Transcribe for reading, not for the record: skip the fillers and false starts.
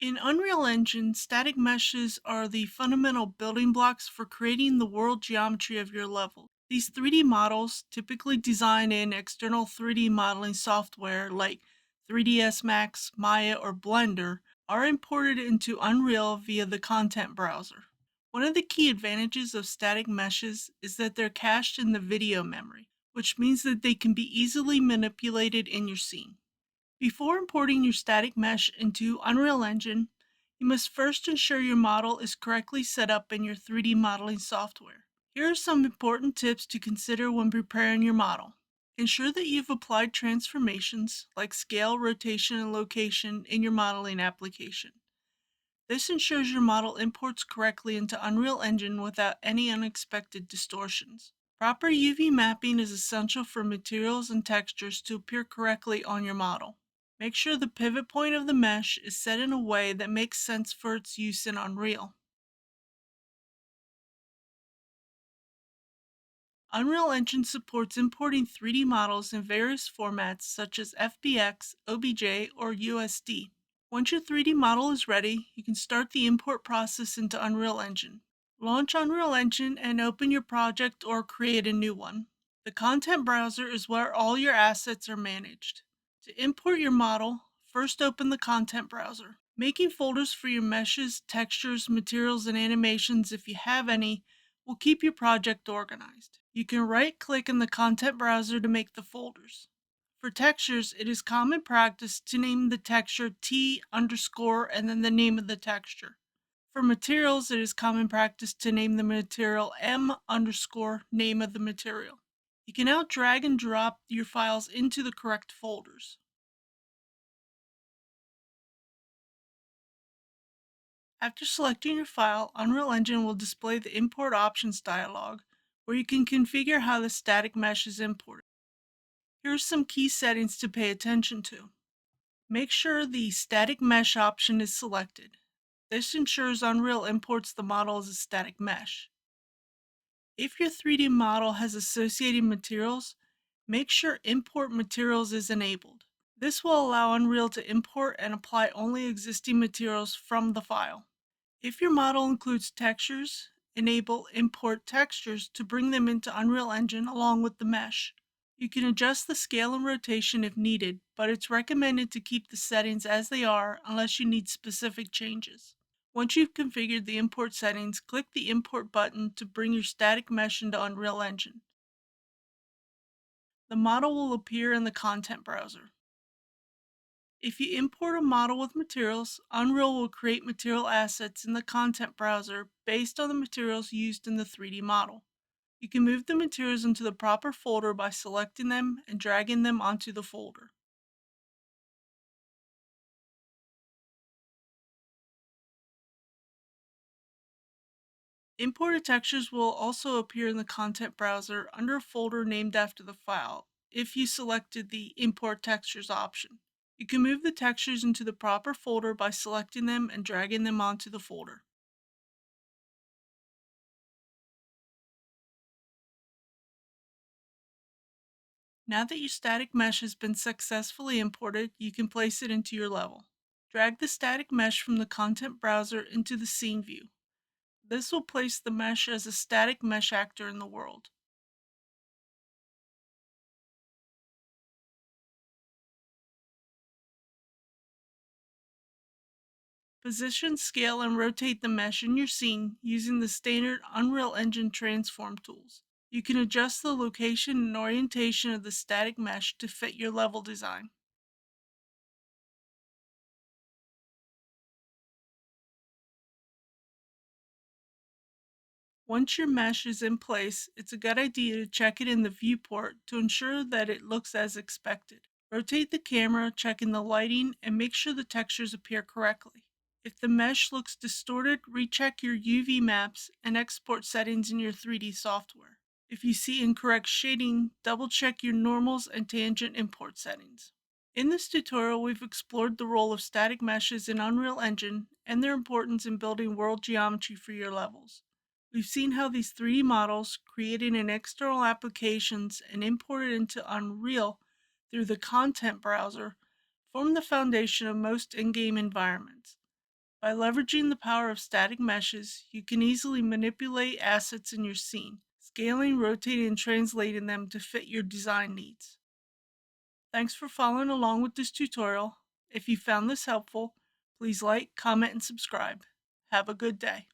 In Unreal Engine, static meshes are the fundamental building blocks for creating the world geometry of your level. These 3D models, typically designed in external 3D modeling software like 3ds Max, Maya, or Blender, are imported into Unreal via the content browser. One of the key advantages of static meshes is that they're cached in the video memory, which means that they can be easily manipulated in your scene. Before importing your static mesh into Unreal Engine, you must first ensure your model is correctly set up in your 3D modeling software. Here are some important tips to consider when preparing your model. Ensure that you've applied transformations like scale, rotation, and location in your modeling application. This ensures your model imports correctly into Unreal Engine without any unexpected distortions. Proper UV mapping is essential for materials and textures to appear correctly on your model. Make sure the pivot point of the mesh is set in a way that makes sense for its use in Unreal. Unreal Engine supports importing 3D models in various formats such as FBX, OBJ, or USD. Once your 3D model is ready, you can start the import process into Unreal Engine. Launch Unreal Engine and open your project or create a new one. The content browser is where all your assets are managed. To import your model, first open the content browser. Making folders for your meshes, textures, materials, and animations, if you have any, will keep your project organized. You can right-click in the content browser to make the folders. For textures, it is common practice to name the texture T underscore and then the name of the texture. For materials, it is common practice to name the material M underscore name of the material. You can now drag and drop your files into the correct folders. After selecting your file, Unreal Engine will display the Import Options dialog, where you can configure how the static mesh is imported. Here are some key settings to pay attention to. Make sure the Static Mesh option is selected. This ensures Unreal imports the model as a static mesh. If your 3D model has associated materials, make sure Import Materials is enabled. This will allow Unreal to import and apply only existing materials from the file. If your model includes textures, enable Import Textures to bring them into Unreal Engine along with the mesh. You can adjust the scale and rotation if needed, but it's recommended to keep the settings as they are unless you need specific changes. Once you've configured the import settings, click the Import button to bring your static mesh into Unreal Engine. The model will appear in the content browser. If you import a model with materials, Unreal will create material assets in the content browser based on the materials used in the 3D model. You can move the materials into the proper folder by selecting them and dragging them onto the folder. Imported textures will also appear in the content browser under a folder named after the file if you selected the Import Textures option. You can move the textures into the proper folder by selecting them and dragging them onto the folder. Now that your static mesh has been successfully imported, you can place it into your level. Drag the static mesh from the content browser into the scene view. This will place the mesh as a static mesh actor in the world. Position, scale, and rotate the mesh in your scene using the standard Unreal Engine transform tools. You can adjust the location and orientation of the static mesh to fit your level design. Once your mesh is in place, it's a good idea to check it in the viewport to ensure that it looks as expected. Rotate the camera, checking the lighting, and make sure the textures appear correctly. If the mesh looks distorted, recheck your UV maps and export settings in your 3D software. If you see incorrect shading, double check your normals and tangent import settings. In this tutorial, we've explored the role of static meshes in Unreal Engine and their importance in building world geometry for your levels. We've seen how these 3D models, created in external applications and imported into Unreal through the content browser, form the foundation of most in-game environments. By leveraging the power of static meshes, you can easily manipulate assets in your scene, scaling, rotating, and translating them to fit your design needs. Thanks for following along with this tutorial. If you found this helpful, please like, comment, and subscribe. Have a good day.